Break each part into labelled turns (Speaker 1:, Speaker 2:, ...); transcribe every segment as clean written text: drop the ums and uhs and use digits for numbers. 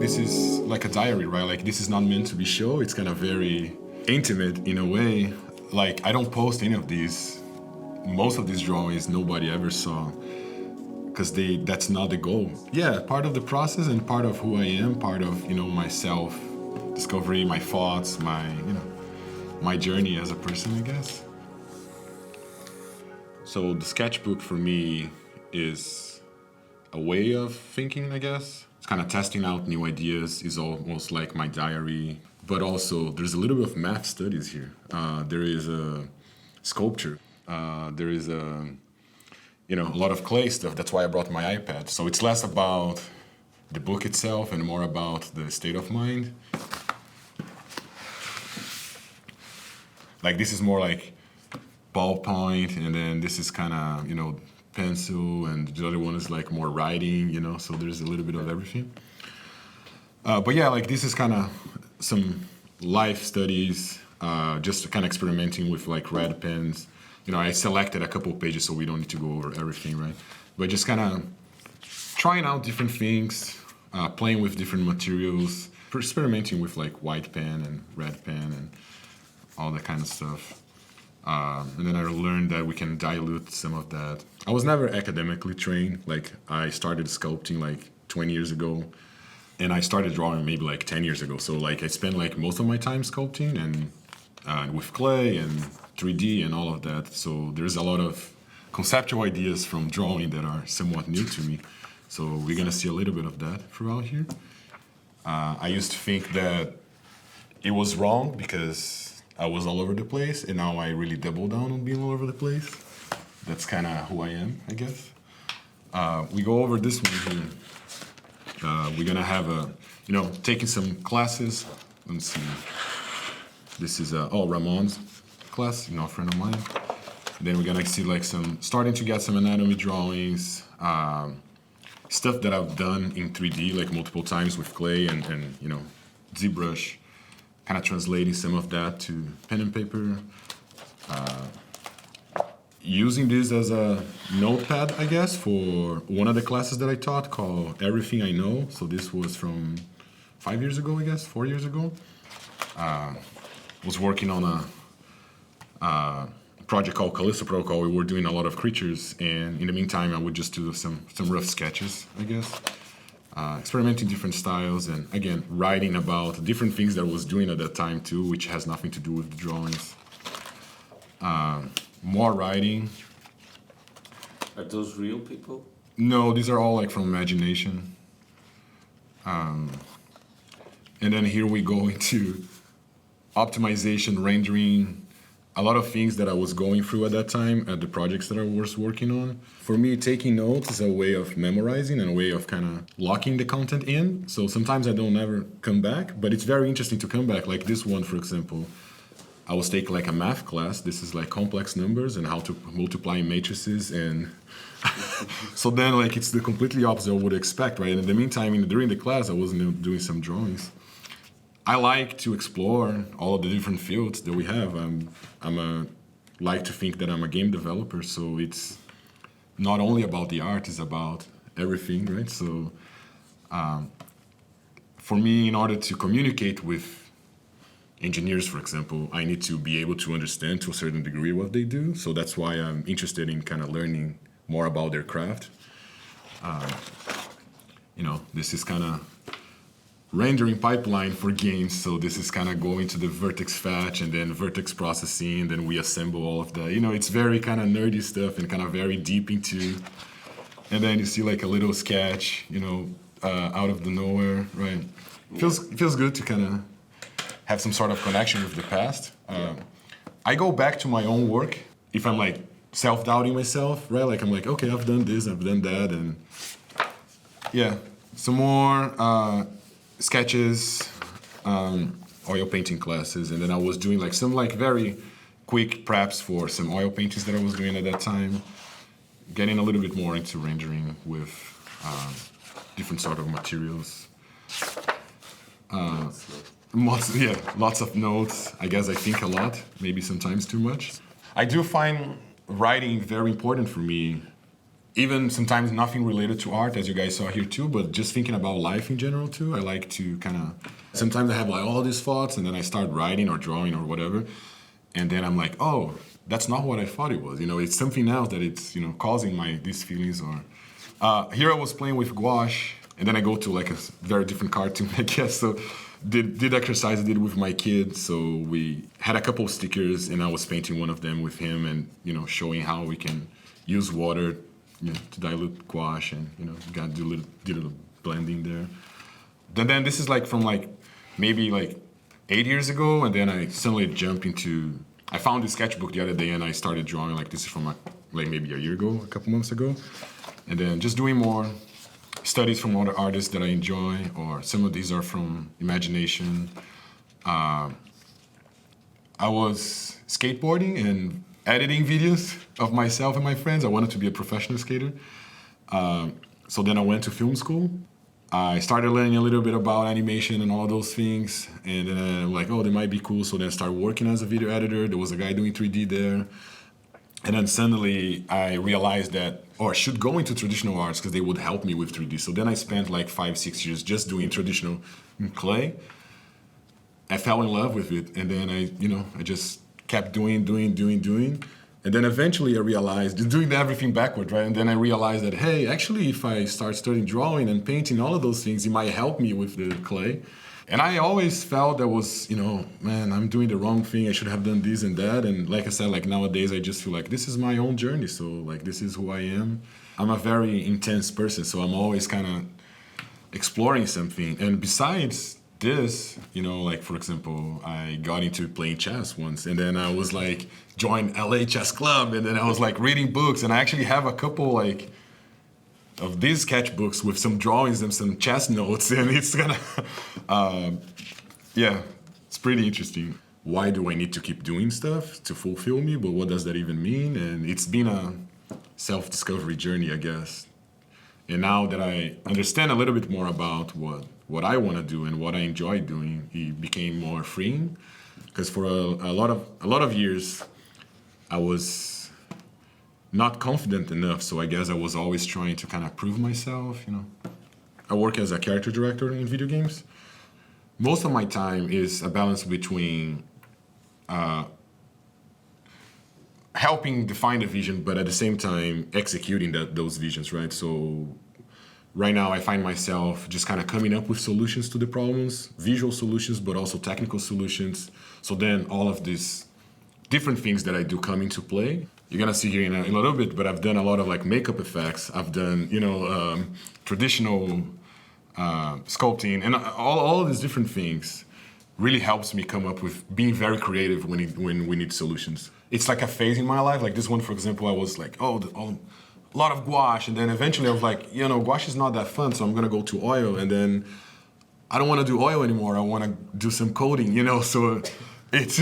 Speaker 1: this is like a diary, right? Like this is not meant to be shown. It's kind of very intimate in a way. Like I don't post any of these. Most of these drawings nobody ever saw because that's not the goal. Yeah, part of the process and part of who I am, part of, my self-discovery, my thoughts, my journey as a person, I guess. So the sketchbook for me is a way of thinking, I guess. It's kind of testing out new ideas, is almost like my diary. But also, there's a little bit of math studies here. There is a sculpture. There is a lot of clay stuff. That's why I brought my iPad. So it's less about the book itself and more about the state of mind. Like this is more like ballpoint, and then this is kind of, pencil, and the other one is like more writing, so there's a little bit of everything. But yeah, like this is kind of some life studies, just kind of experimenting with like red pens. I selected a couple of pages so we don't need to go over everything, right? But just kind of trying out different things, playing with different materials, experimenting with like white pen and red pen and all that kind of stuff. And then I learned that we can dilute some of that. I was never academically trained. Like I started sculpting like 20 years ago, and I started drawing maybe like 10 years ago. So like I spent like most of my time sculpting and with clay and 3D and all of that. So there's a lot of conceptual ideas from drawing that are somewhat new to me. So we're gonna see a little bit of that throughout here. I used to think that it was wrong because I was all over the place, and now I really double down on being all over the place. That's kind of who I am, I guess. We go over this one here. We're gonna have taking some classes. Let me see. This is Ramon's class, a friend of mine. Then we're gonna see like starting to get some anatomy drawings, stuff that I've done in 3D like multiple times with clay and ZBrush. Kind of translating some of that to pen and paper. Using this as a notepad, I guess, for one of the classes that I taught called Everything I Know. So this was from 5 years ago, I guess, 4 years ago. Was working on a project called Callisto Protocol. We were doing a lot of creatures, and in the meantime, I would just do some rough sketches, I guess. Experimenting different styles, and again, writing about different things that I was doing at that time too, which has nothing to do with the drawings. More writing.
Speaker 2: Are those real people?
Speaker 1: No, these are all like from imagination. And then here we go into optimization, rendering, a lot of things that I was going through at that time at the projects that I was working on. For me, taking notes is a way of memorizing and a way of kind of locking the content in. So sometimes I don't ever come back, but it's very interesting to come back. Like this one, for example, I was taking like a math class. This is like complex numbers and how to multiply matrices. And so then like it's the completely opposite of what I would expect, right? And in the meantime, during the class, I was doing some drawings. I like to explore all of the different fields that we have. Like to think that I'm a game developer, so it's not only about the art, it's about everything, right? So for me, in order to communicate with engineers, for example, I need to be able to understand to a certain degree what they do. So that's why I'm interested in kind of learning more about their craft. This is kind of rendering pipeline for games, so this is kind of going to the vertex fetch and then vertex processing, and then we assemble all of that. It's very kind of nerdy stuff and kind of very deep into, and then you see like a little sketch, out of the nowhere, right? Feels good to kind of have some sort of connection with the past. I go back to my own work if I'm like self-doubting myself, right? Like I'm like, okay, I've done this, I've done that, and yeah, some more sketches, oil painting classes, and then I was doing like some like very quick preps for some oil paintings that I was doing at that time, getting a little bit more into rendering with different sort of materials. Lots of notes. I guess I think a lot, maybe sometimes too much. I do find writing very important for me even sometimes nothing related to art, as you guys saw here too, but just thinking about life in general too. I like to kind of, sometimes I have like all these thoughts and then I start writing or drawing or whatever. And then I'm like, oh, that's not what I thought it was. You know, it's something else that it's, you know, causing these feelings. Or here I was playing with gouache, and then I go to like a very different cartoon, I guess. So did exercise I did with my kids. So we had a couple of stickers, and I was painting one of them with him, and you know, showing how we can use water, you know, to dilute gouache, and you know, did a little blending there. Then this is like from like maybe like 8 years ago, and then I suddenly jumped into. I found the sketchbook the other day, and I started drawing. Like this is from like maybe a year ago, a couple months ago, and then just doing more studies from other artists that I enjoy, or some of these are from imagination. I was skateboarding and editing videos of myself and my friends. I wanted to be a professional skater. So then I went to film school. I started learning a little bit about animation and all those things. And then I'm like, oh, they might be cool. So then I started working as a video editor. There was a guy doing 3D there. And then suddenly I realized that, or I should go into traditional arts because they would help me with 3D. So then I spent like 5-6 years just doing traditional clay. I fell in love with it. And then I just kept doing. And then eventually I realized, doing everything backward, right? And then I realized that, hey, actually, if I start studying drawing and painting, all of those things, it might help me with the clay. And I always felt that was, man, I'm doing the wrong thing. I should have done this and that. And like I said, like nowadays, I just feel like this is my own journey. So like, this is who I am. I'm a very intense person. So I'm always kind of exploring something. And besides this, like for example, I got into playing chess once, and then I was like joined LA Chess Club, and then I was like reading books, and I actually have a couple like of these sketchbooks with some drawings and some chess notes, and it's gonna it's pretty interesting. Why do I need to keep doing stuff to fulfill me? But what does that even mean? And it's been a self-discovery journey, I guess. And now that I understand a little bit more about what I want to do and what I enjoy doing, it became more freeing. Because for a lot of years, I was not confident enough. So I guess I was always trying to kind of prove myself. I work as a character director in video games. Most of my time is a balance between helping define the vision, but at the same time executing those visions, right? So right now I find myself just kind of coming up with solutions to the problems, visual solutions, but also technical solutions. So then all of these different things that I do come into play. You're gonna see here in a little bit, but I've done a lot of like makeup effects. I've done, traditional sculpting, and all of these different things really helps me come up with being very creative when we need solutions. It's like a phase in my life. Like this one, for example, I was like, a lot of gouache, and then eventually I was like, gouache is not that fun, so I'm gonna go to oil, and then I don't want to do oil anymore. I want to do some coding, So it's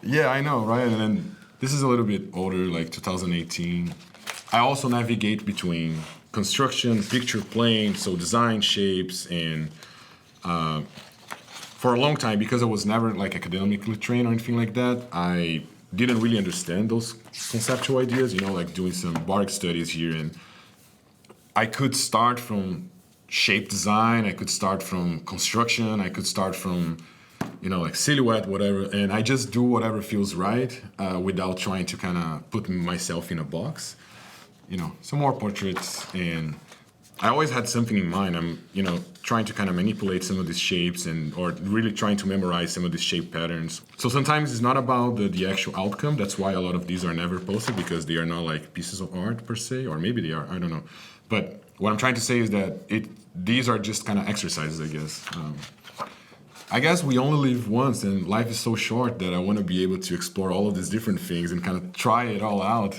Speaker 1: yeah, I know, right? And then this is a little bit older, like 2018. I also navigate between construction, picture plane, so design shapes, and for a long time, because I was never like academically trained or anything like that, I didn't really understand those conceptual ideas, like doing some bark studies here. And I could start from shape design, I could start from construction, I could start from, like silhouette, whatever. And I just do whatever feels right without trying to kind of put myself in a box. Some more portraits, and I always had something in mind. I'm, trying to kind of manipulate some of these shapes or really trying to memorize some of these shape patterns. So sometimes it's not about the actual outcome. That's why a lot of these are never posted, because they are not like pieces of art per se, or maybe they are, I don't know. But what I'm trying to say is that these are just kind of exercises, I guess. I guess we only live once, and life is so short that I want to be able to explore all of these different things and kind of try it all out.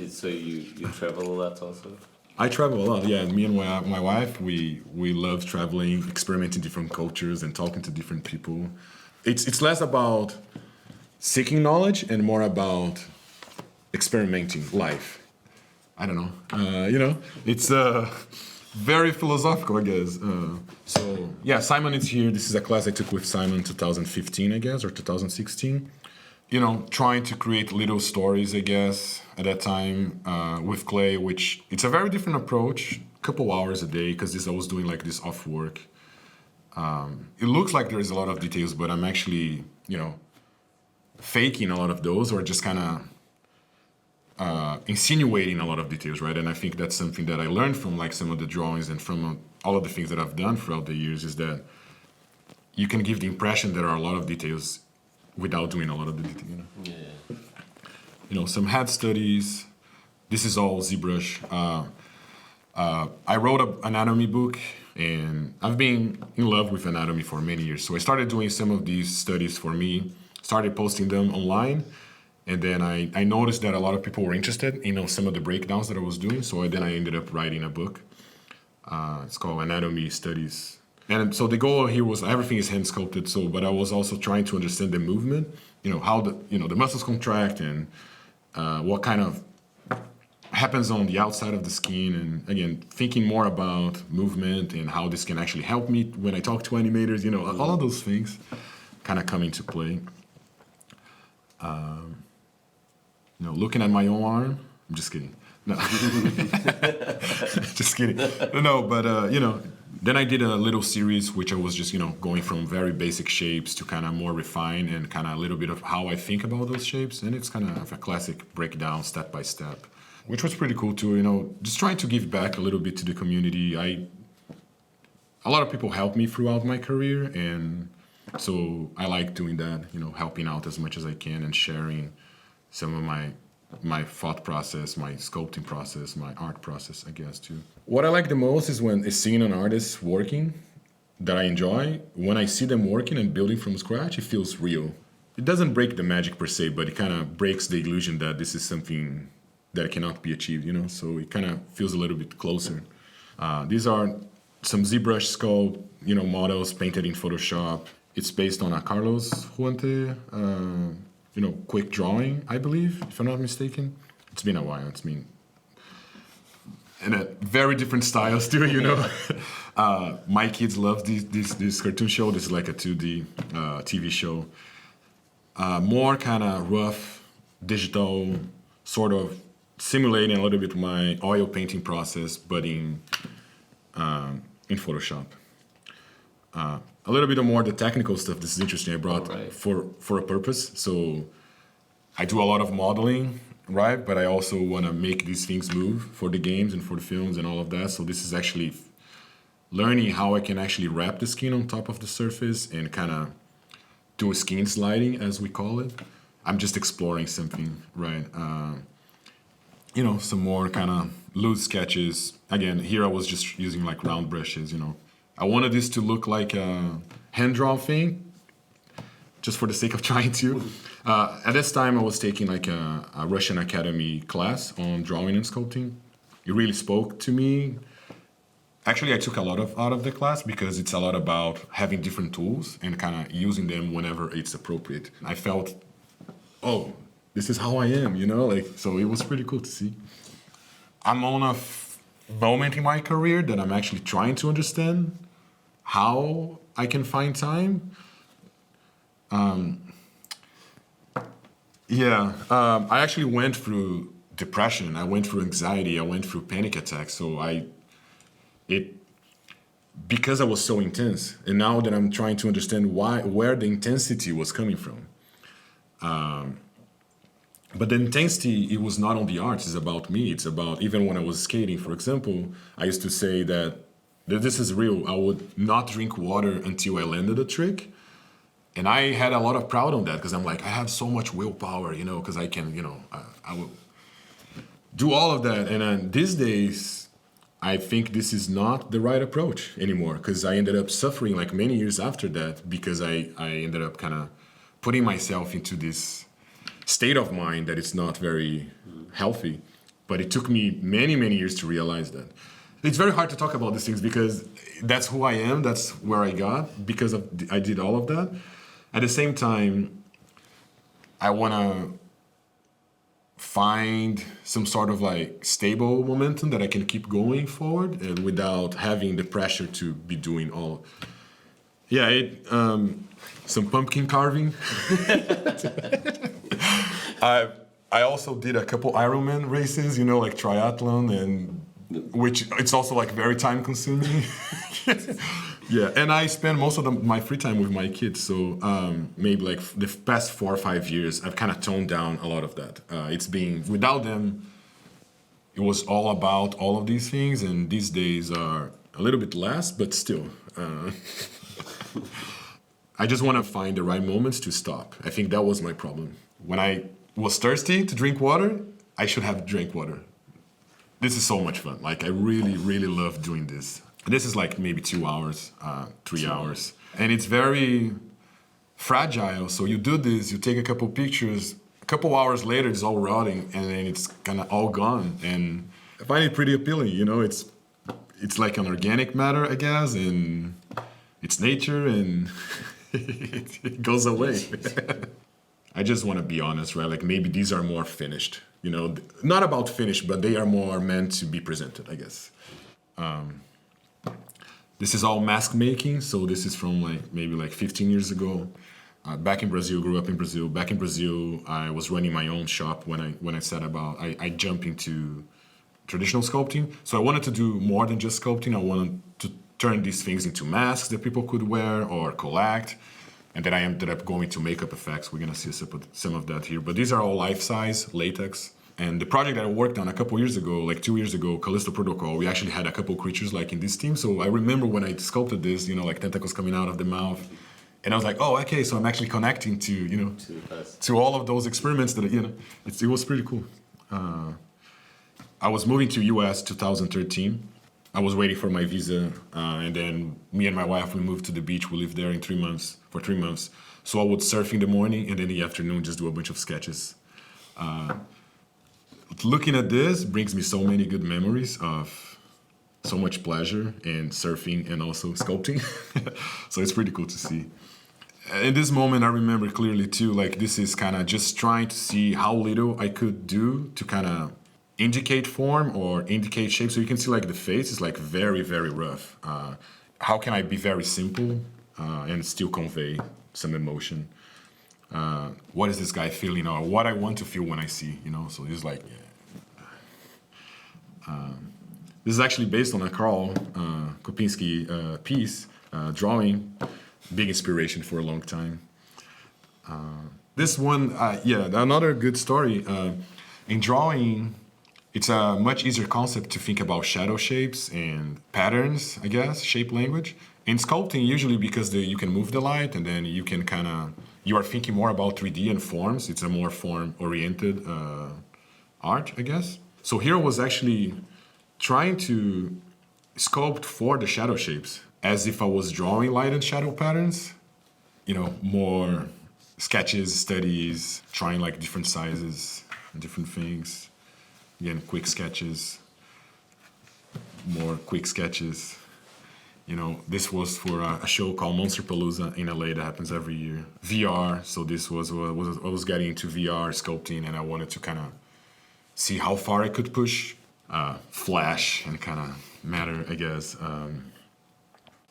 Speaker 2: So you travel a lot also?
Speaker 1: I travel a lot, yeah. Me and my wife, we love traveling, experimenting different cultures and talking to different people. It's less about seeking knowledge and more about experimenting life. I don't know. It's very philosophical, I guess. So Simon is here. This is a class I took with Simon 2015, I guess, or 2016. trying to create little stories, I guess, at that time with clay, which it's a very different approach, a couple hours a day, because I was doing like this off work. It looks like there's a lot of details, but I'm actually, faking a lot of those or just kind of insinuating a lot of details, right? And I think that's something that I learned from like some of the drawings and from all of the things that I've done throughout the years is that you can give the impression there are a lot of details without doing a lot of the detail.
Speaker 2: Yeah.
Speaker 1: Some head studies. This is all ZBrush. I wrote an anatomy book, and I've been in love with anatomy for many years. So I started doing some of these studies for me, started posting them online, and then I noticed that a lot of people were interested in some of the breakdowns that I was doing. So then I ended up writing a book. It's called Anatomy Studies. And so the goal here was everything is hand sculpted. So, but I was also trying to understand the movement, how the muscles contract and what kind of happens on the outside of the skin. And again, thinking more about movement and how this can actually help me when I talk to animators, all of those things kind of come into play. Looking at my own arm, I'm just kidding. No, just kidding. No, but then I did a little series which I was just going from very basic shapes to kind of more refined and kind of a little bit of how I think about those shapes, and it's kind of a classic breakdown step by step, which was pretty cool too. Just trying to give back a little bit to the community. A lot of people helped me throughout my career, and so I like doing that. Helping out as much as I can and sharing some of my thought process, my sculpting process, my art process, I guess, too. What I like the most is when seeing an artist working that I enjoy. When I see them working and building from scratch, it feels real. It doesn't break the magic per se, but it kind of breaks the illusion that this is something that cannot be achieved, So it kind of feels a little bit closer. These are some ZBrush sculpt, models painted in Photoshop. It's based on a Carlos Huante, quick drawing, I believe, if I'm not mistaken. It's been a while. It's been in a very different styles too, My kids love this cartoon show. This is like a 2D TV show. More kind of rough, digital, sort of simulating a little bit my oil painting process, but in Photoshop. A little bit more the technical stuff. This is interesting. I brought for a purpose. So I do a lot of modeling, right? But I also want to make these things move for the games and for the films and all of that. So this is actually learning how I can actually wrap the skin on top of the surface and kind of do skin sliding, as we call it. I'm just exploring something, right? Some more kind of loose sketches. Again, here I was just using like round brushes, I wanted this to look like a hand-drawn thing, just for the sake of trying to. At this time, I was taking like a Russian Academy class on drawing and sculpting. It really spoke to me. Actually, I took a lot out of the class because it's a lot about having different tools and kind of using them whenever it's appropriate. I felt, this is how I am, so it was pretty cool to see. I'm on a moment in my career that I'm actually trying to understand how I can find time. I actually went through depression. I went through anxiety. I went through panic attacks. So because I was so intense, and now that I'm trying to understand where the intensity was coming from. But the intensity, it was not on the arts, it's about me. It's about, even when I was skating, for example, I used to say that this is real. I would not drink water until I landed a trick. And I had a lot of pride on that because I'm like, I have so much willpower, because I can, I will do all of that. And then these days, I think this is not the right approach anymore because I ended up suffering like many years after that because I ended up kind of putting myself into this state of mind that it's not very healthy. But it took me many, many years to realize that. It's very hard to talk about these things because that's who I am, that's where I got, because I did all of that. At the same time, I want to find some sort of like stable momentum that I can keep going forward and without having the pressure to be doing Yeah, some pumpkin carving. I also did a couple Ironman races, like triathlon, and which it's also like very time consuming. Yeah, and I spend most of my free time with my kids, so maybe like the past 4 or 5 years, I've kind of toned down a lot of that. It's been, without them, it was all about all of these things, and these days are a little bit less, but still. I just want to find the right moments to stop. I think that was my problem. When I was thirsty to drink water, I should have drank water. This is so much fun. Like, I really, really love doing this. This is like maybe 2 hours, 3 hours. And it's very fragile. So you do this, you take a couple pictures, a couple hours later it's all rotting, and then it's kind of all gone. And I find it pretty appealing, It's like an organic matter, I guess, and it's nature, and it goes away. I just want to be honest, right? Like, maybe these are more finished, not about finished, but they are more meant to be presented, I guess. This is all mask making, so this is from maybe 15 years ago. Back in Brazil, grew up in Brazil. Back in Brazil, I was running my own shop when I said about I jumped into traditional sculpting. So I wanted to do more than just sculpting. I wanted to turn these things into masks that people could wear or collect. And then I ended up going to makeup effects. We're gonna see some of that here. But these are all life-size latex. And the project that I worked on a couple years ago, like 2 years ago, Callisto Protocol, we actually had a couple creatures like in this team. So I remember when I sculpted this, like tentacles coming out of the mouth. And I was like, oh, okay, so I'm actually connecting to all of those experiments that, it was pretty cool. I was moving to US 2013. I was waiting for my visa, and then me and my wife, we moved to the beach. We lived there for 3 months. So I would surf in the morning, and then in the afternoon just do a bunch of sketches. Looking at this brings me so many good memories of so much pleasure in surfing and also sculpting. So it's pretty cool to see. In this moment, I remember clearly too, like this is kind of just trying to see how little I could do to kind of indicate form or indicate shape. So you can see like the face is like very, very rough. How can I be very simple and still convey some emotion? What is this guy feeling, or what I want to feel when I see, So it's like, this is actually based on a Karl Kopinski piece, drawing, big inspiration for a long time. This one, another good story. In drawing, it's a much easier concept to think about shadow shapes and patterns, I guess, shape language. In sculpting, usually because you can move the light, and then you can you are thinking more about 3D and forms. It's a more form-oriented art, I guess. So here I was actually trying to sculpt for the shadow shapes as if I was drawing light and shadow patterns. More sketches, studies, trying like different sizes, different things. Again, quick sketches, more quick sketches. This was for a show called Monsterpalooza in LA that happens every year. VR, so this was I was getting into VR sculpting, and I wanted to kind of see how far I could push. Flash and kind of matter, I guess.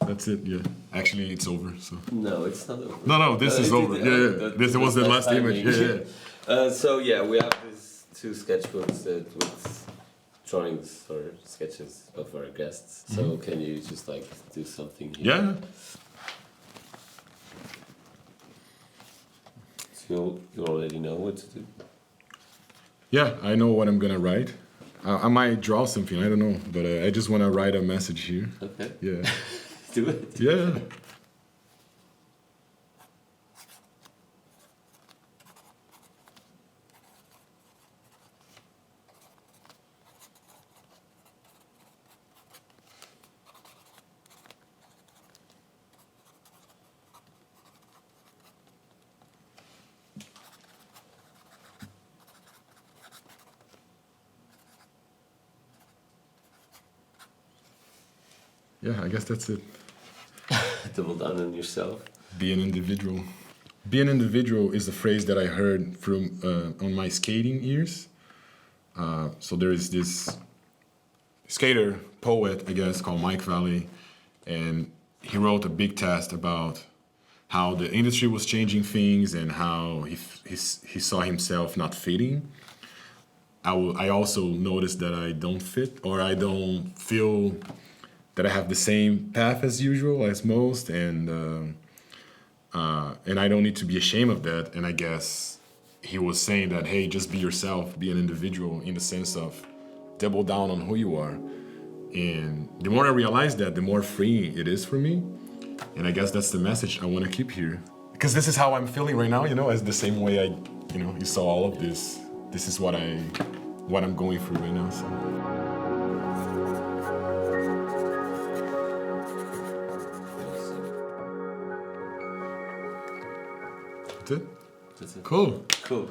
Speaker 1: That's it, yeah. Actually, it's over, so.
Speaker 3: No, it's not over.
Speaker 1: No, this is over. Yeah. This was the last image. Yeah.
Speaker 3: So yeah, we have these 2 sketchbooks with drawings or sketches of our guests. So can you just like do something here?
Speaker 1: Yeah.
Speaker 3: So you already know what to do?
Speaker 1: Yeah, I know what I'm gonna write. I might draw something, I don't know, but I just want to write a message here.
Speaker 3: Okay.
Speaker 1: Yeah.
Speaker 3: Do it.
Speaker 1: Yeah. Yeah, I guess that's it.
Speaker 3: Double down on yourself.
Speaker 1: Be an individual. Be an individual is a phrase that I heard from on my skating years. So there is this skater, poet, I guess, called Mike Valley, and he wrote a big test about how the industry was changing things and how he saw himself not fitting. I also noticed that I don't fit, or I don't feel that I have the same path as usual, as most, and I don't need to be ashamed of that. And I guess he was saying that, hey, just be yourself, be an individual, in the sense of double down on who you are. And the more I realize that, the more freeing it is for me. And I guess that's the message I want to keep here, because this is how I'm feeling right now, as the same way you saw all of this. This is what I'm going through right now. So. That's it?
Speaker 3: That's it.
Speaker 1: Cool.
Speaker 3: Cool.